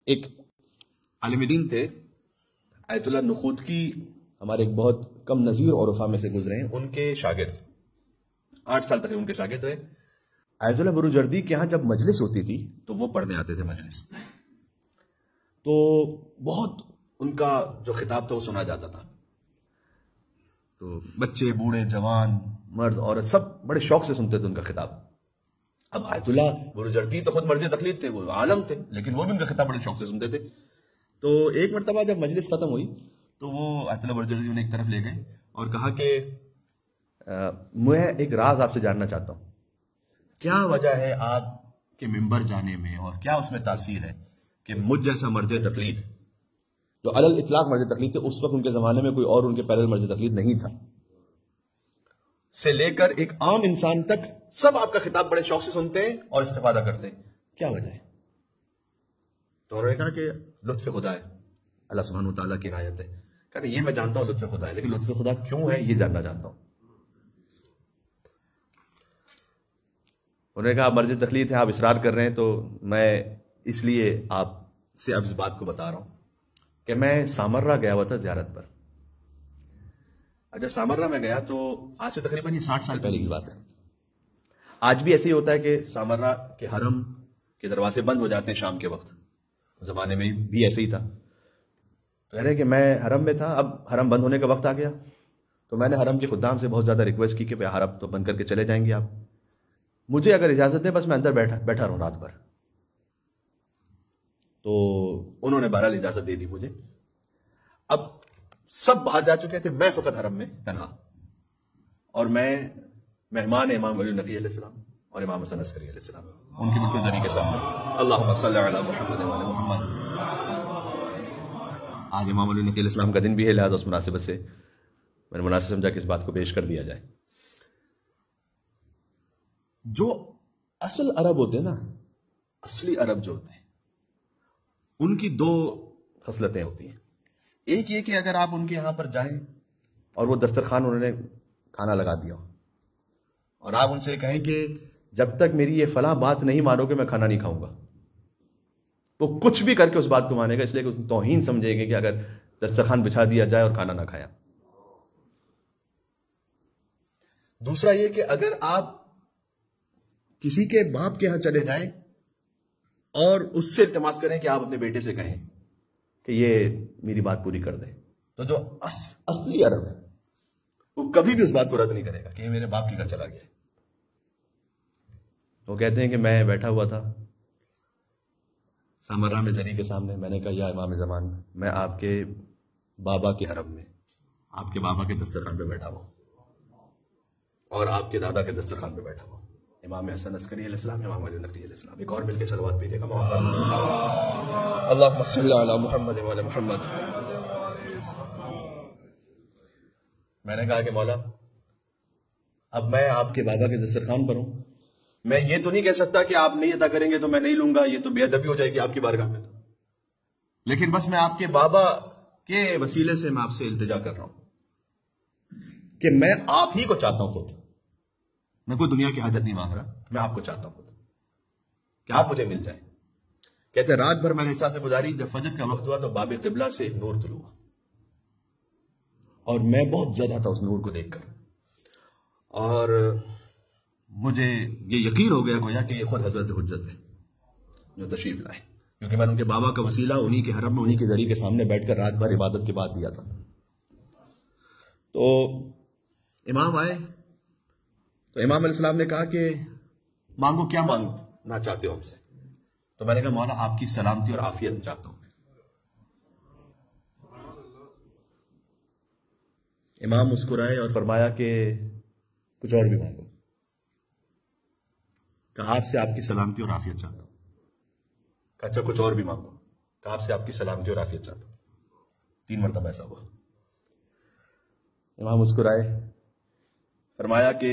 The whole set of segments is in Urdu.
ایک عالم دین تھے آیت اللہ نخود کی، ہمارے ایک بہت کم نظیر عرفا میں سے گزرے ہیں، ان کے شاگرد 8 سال تک ان کے شاگرد رہے۔ آیت اللہ بروجردی کے ہاں جب مجلس ہوتی تھی تو وہ پڑھنے آتے تھے مجلس، تو بہت ان کا جو خطاب تھا وہ سنا جاتا تھا، تو بچے بوڑھے جوان مرد عورت سب بڑے شوق سے سنتے تھے ان کا خطاب۔ اب آیت اللہ بروجردی تو خود مرجع تقلید تھے، وہ عالم تھے، لیکن وہ بھی ان کا خطاب بڑے شوق سے سنتے تھے۔ تو ایک مرتبہ جب مجلس ختم ہوئی تو وہ آیت اللہ بروجردی انہیں ایک طرف لے گئے اور کہا کہ میں ایک راز آپ سے جاننا چاہتا ہوں، کیا وجہ ہے آپ کے ممبر جانے میں اور کیا اس میں تاثیر ہے کہ مجھ جیسا مرجع تقلید جو علی الاطلاق مرجع تقلید تھے، اس وقت ان کے زمانے میں کوئی اور ان کے پیرل مرجع تقلید نہیں تھا، سے لے کر ایک عام انسان تک سب آپ کا خطاب بڑے شوق سے سنتے ہیں اور استفادہ کرتے ہیں، کیا وجہ ہے؟ تو انہوں نے کہا کہ لطف خدا ہے، اللہ سبحانہ وتعالیٰ کی عنایت ہے۔ کہ یہ میں جانتا ہوں لطف خدا ہے، لیکن لطف خدا کیوں ہے یہ جاننا چاہتا ہوں۔ انہوں نے کہا مرجع تقلید ہے، آپ اصرار کر رہے ہیں، تو میں اس لیے آپ سے اب اس بات کو بتا رہا ہوں کہ میں سامرہ گیا ہوا تھا زیارت پر۔ جب سامرہ میں گیا تو آج سے تقریباً یہ 60 سال پہلے کی بات ہے۔ آج بھی ایسے ہی ہوتا ہے کہ سامرہ کے حرم کے دروازے بند ہو جاتے ہیں شام کے وقت، زمانے میں بھی ایسے ہی تھا۔ کہہ رہے کہ میں حرم میں تھا، اب حرم بند ہونے کا وقت آ گیا، تو میں نے حرم کے خدام سے بہت زیادہ ریکویسٹ کی کہ حرم تو بند کر کے چلے جائیں گے آپ، مجھے اگر اجازت دیں بس میں اندر بیٹھا رہوں رات بھر۔ تو انہوں نے بہرحال اجازت دے دی مجھے۔ اب سب باہر جا چکے تھے، میں فقط حرم میں تنہا، اور میں مہمان امام علی نقی علیہ السلام اور امام حسن عسکری علیہ السلام، ان کی بالکل زمین کے سامنے۔ اللہم صلی علی محمد و علی محمد۔ آج امام علی نقی علیہ السلام کا دن بھی ہے، لہذا اس مناسبت سے میں نے مناسب سمجھا کہ اس بات کو پیش کر دیا جائے۔ جو اصل عرب ہوتے ہیں نا، اصلی عرب جو ہوتے ہیں، ان کی 2 خصلتیں ہوتی ہیں۔ ایک یہ کہ اگر آپ ان کے یہاں پر جائیں اور وہ دسترخوان انہوں نے کھانا لگا دیا اور آپ ان سے کہیں کہ جب تک میری یہ فلاں بات نہیں مانو کہ میں کھانا نہیں کھاؤں گا، تو کچھ بھی کر کے اس بات کو مانے گا، اس لیے کہ اس توہین سمجھے گے کہ اگر دسترخوان بچھا دیا جائے اور کھانا نہ کھایا۔ دوسرا یہ کہ اگر آپ کسی کے باپ کے ہاں چلے جائیں اور اس سے التماس کریں کہ آپ اپنے بیٹے سے کہیں کہ یہ میری بات پوری کر دے، تو جو اصلی عرب ہے وہ کبھی بھی اس بات کو رد نہیں کرے گا کہ یہ میرے باپ کے گھر چلا گیا۔ وہ کہتے ہیں کہ میں بیٹھا ہوا تھا سامرہ میں زری کے سامنے، میں نے کہا یا امام زمان، میں آپ کے بابا کے حرم میں آپ کے بابا کے دسترخوان پہ بیٹھا ہوا اور آپ کے دادا کے دسترخوان پہ بیٹھا ہوا، امام حسن عسکری علیہ السلام، امام علی نقی علیہ السلام۔ ایک اور مل کے صلوات پیجیے گا، اللہم صلی علی محمد و علی محمد۔ میں نے کہا کہ مولا اب میں آپ کے بابا کے دسترخوان پر ہوں، میں یہ تو نہیں کہہ سکتا کہ آپ نہیں عطا کریں گے تو میں نہیں لوں گا، یہ تو بے ادبی ہو جائے گی آپ کی بارگاہ میں، لیکن بس میں آپ کے بابا کے وسیلے سے میں آپ سے التجا کر رہا ہوں کہ میں آپ ہی کو چاہتا ہوں، خود میں کوئی دنیا کی حاجت نہیں مانگ رہا، میں آپ کو چاہتا ہوں خود کہ آپ مجھے مل جائیں۔ کہتے ہیں رات بھر میں نے حصہ سے گزاری، جب فجر کا وقت ہوا تو باب قبلہ سے نور طلوع ہوا اور میں بہت زیادہ تھا اس نور کو دیکھ کر، اور مجھے یہ یقین ہو گیا گویا کہ یہ خود حضرت حجت ہے جو تشریف لائے، کیونکہ میں نے ان کے بابا کا وسیلہ انہی کے حرم میں انہی کے ذریعے کے سامنے بیٹھ کر رات بھر عبادت کے بعد دیا تھا۔ تو امام آئے تو امام علیہ السلام نے کہا کہ مانگو، کیا مانگنا چاہتے ہو ہم سے؟ تو میں نے کہا مولا آپ کی سلامتی اور عافیت چاہتا ہوں۔ امام مسکرائے اور فرمایا کہ کچھ اور بھی مانگو۔ کہا آپ سے آپ کی سلامتی اور عافیت چاہتا ہوں۔ کہا اچھا کچھ اور بھی مانگو۔ کہا آپ سے آپ کی سلامتی اور عافیت چاہتا ہوں۔ 3 مرتبہ ایسا ہوا۔ امام مسکرائے، فرمایا کہ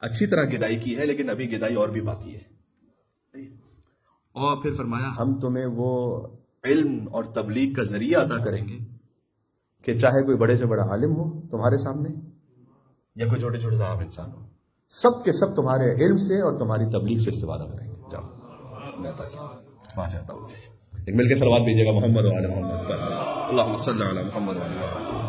اچھی طرح گدائی کی ہے لیکن ابھی گدائی اور بھی باقی ہے، اور پھر فرمایا ہم تمہیں وہ علم اور تبلیغ کا ذریعہ عطا کریں گے کہ چاہے کوئی بڑے سے بڑا عالم ہو تمہارے سامنے یا کوئی چھوٹے چھوٹے سے عام انسان ہو، سب کے سب تمہارے علم سے اور تمہاری تبلیغ سے استفادہ کریں گے۔ جاؤ۔ نے عطا کیا. وہاں سے عطا ہو گئی. ایک مل کے صلوات بھیجیے گا محمد و آل محمد پر. اللہم صلی علی محمد و آل محمد.